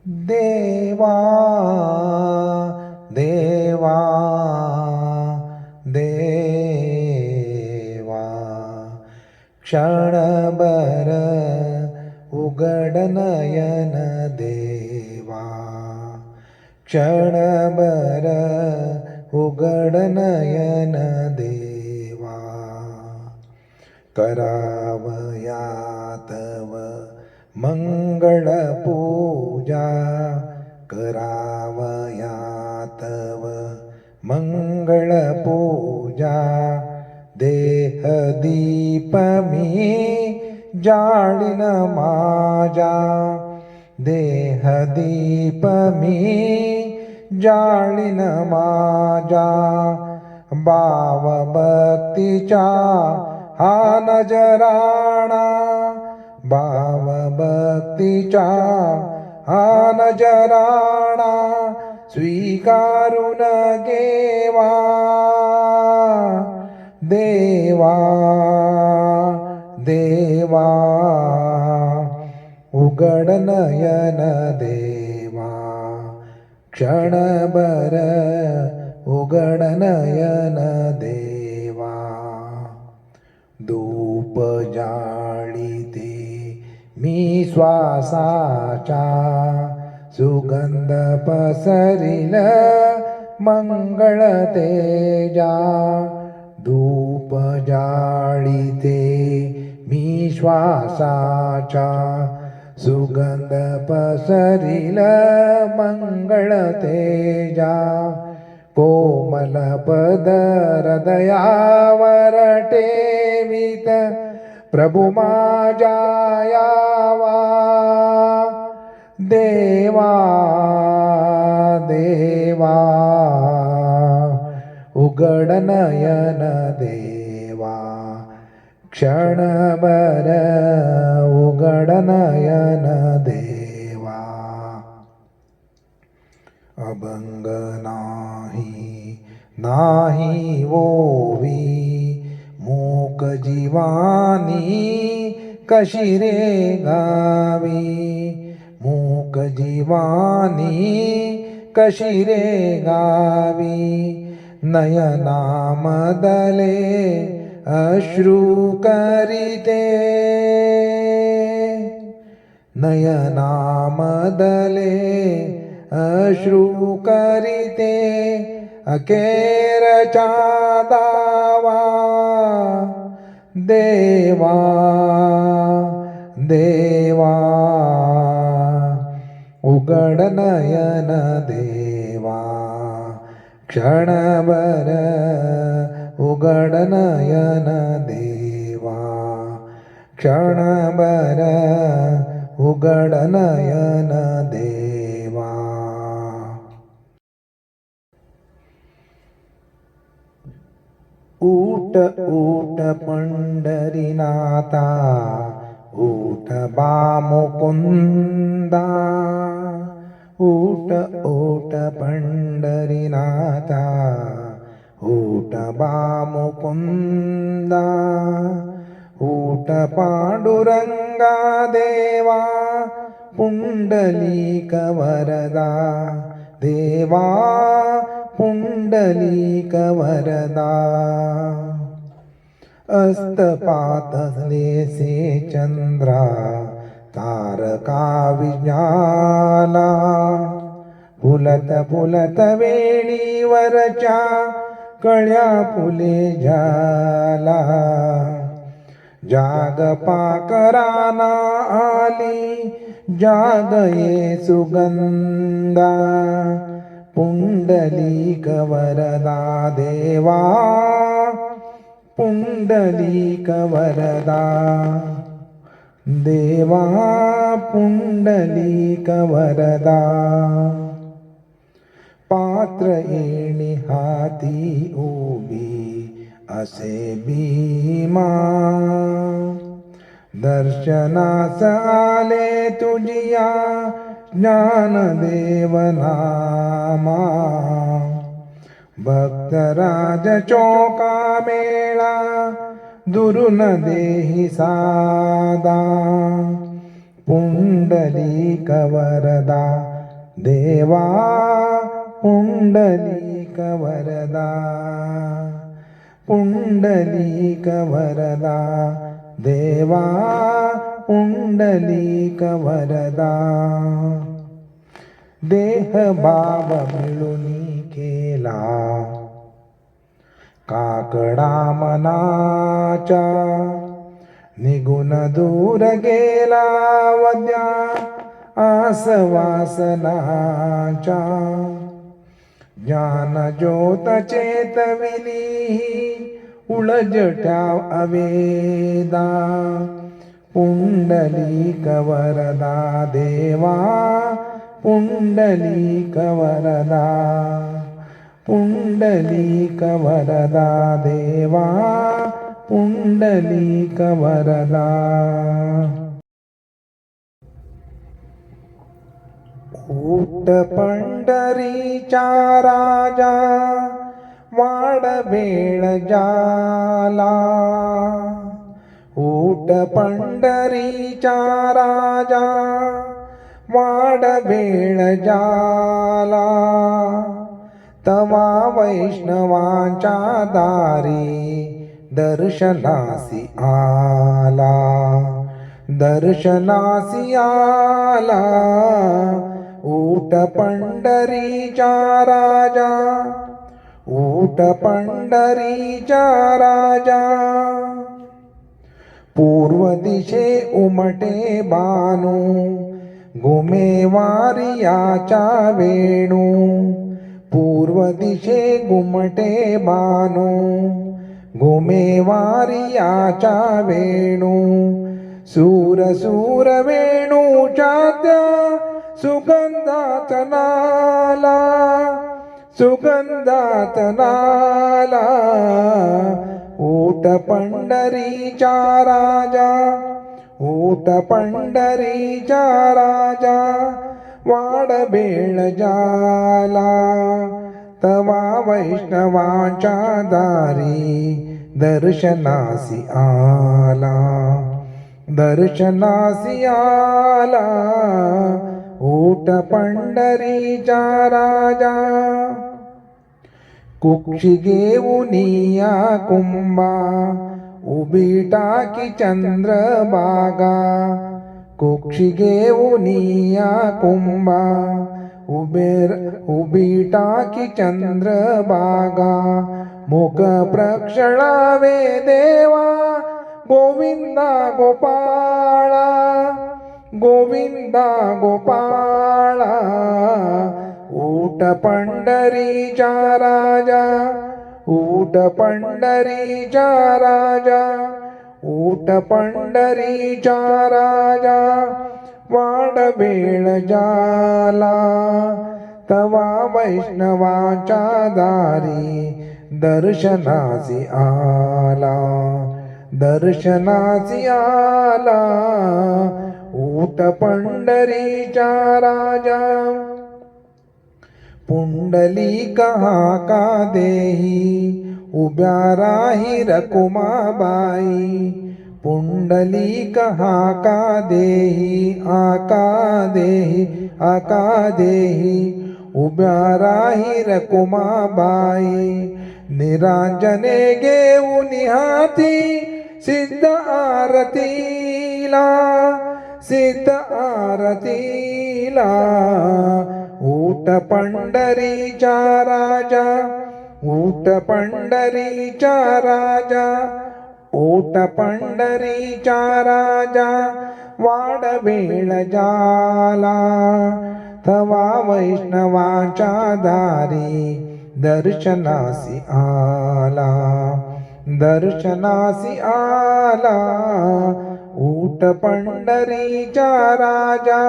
देवा देवा देवा क्षणभर उघड नयन देवा क्षणभर उघड नयन देवा करावया तव मंगळ पूजा करावया तव मंगळ पूजा देह दीप मी जाळीन माझा देह दीप मी जाळीन माझा भाव भक्तीचा हा नजराणा भाव भक्तीचा हा नजराणा स्वीकारून घेवा देवा देवा उघड नयन देवा क्षणभर उघड नयन देवा धूप जाळीते मी श्वासाचा सुगंध पसरिल मंगळ तेजा धूप जाळीते मी श्वासाचा सुगंध पसरिल मंगळ तेजा कोमल पद हृदयावर ठेवीत प्रभु माझ्या यावा देवा देवा उघड नयन देवा क्षणभर उघड नयन देवा अभंग नाही नाही ओवी मूक जीवानी कशी रे गावी मूक जीवानी कशी रे गावी नयनामदले अश्रू करीते नयनामदले अश्रू करीते अखेरचा दावा देवा देवा उघड नयन देवा क्षणभर उघड नयन देवा क्षणभर उघड नयन देवा ऊठ ऊठ पंढरीनाथा ऊठ मुकुंदा ऊठ ऊठ पंढरीनाथा ऊठ मुकुंदा ऊठ पांडुरंगा देवा पुंडलीक वरदा देवा पुंडलीक वरदा अस्तपातलेसे चंद्रा तारका विज्ञाला फुलत फुलत वेळीवरच्या कळ्या फुले झाला जाग पाकराना आली जाग ये सुगंधा पुंडलीक वरदा देवा पुंडलीक वरदा देवा पुंडलीक वरदा पात्र येणी हाती उभी असे भीमा दर्शनास आले तुझिया ज्ञानदेव नामा भक्तराज चौका मेळा दुरुन देही सादा पुंडलिक वरदा देवा पुंडलिक वरदा पुंडलिक वरदा देवा पुंडलिक वरदा देह भाव मिळूनी केला काकडा मनाचा निघून दूर गेला वद्या आसवासनाच्या ज्ञान ज्योत चेतविली उळजट्या अवेदा पुंडलिक वरदा देवा पुंडलिक वरदा पुंडलिक वरदा देवा पुंडलिक वरदा ऊट पंढरीचा राजा वाडवेळ जाला ऊट पंढरीचा राजा वाडवेळ जाला तवा वैष्णवांच्या दारी दर्शनासी आला दर्शनासी आला ऊट पंढरीचा राजा ऊट पंढरीचा राजा पूर्व दिशे उमटे बानू घुमे वारियाचा वेणू पूर्व दिशे घुमटे बानू घुमे वारियाचा वेणू सूर सूर वेणूच्या त्या सुगंधात नाला सुगंधात नाला ऊट पंढरीचा राजा ऊट पंढरीचा राजा वाडवेळ जाला तवा वैष्णवांच्या दारी दर्शनासी आला दर्शनासी आला ऊट पंढरीचा राजा कुक्षी घेऊनिया कुंभा उभी टाकी चंद्रभागा कुक्षी घेऊनिया कुंभा उभी टाकी चंद्रभागा मुख प्रक्षळावे देवा गोविंदा गोपाळा गोविंदा गोपाळा ऊट पंढरीचा राजा ऊट पंढरीचा राजा ऊट पंढरीचा राजा वाडवेळ जाला तवा वैष्णवाच्या दारी दर्शनासी आला दर्शनासी आला ऊट पंढरीचा राजा पुंडलिक हाका देही उभ्या राही रकुमाबाई पुंडलिक हाका देही आका देही उभ्या राही रकुमाबाई निरांजने घेऊन हाती सिद्ध आरतीला सिद्ध आरतीला ऊट पंढरीचा राजा ऊट पंढरीचा राजा ऊट पंढरीचा राजा वाडवेळ जाला तवा वैष्णवाच्या दारी दर्शनासी आला दर्शनासी आला ऊट पंढरीचा राजा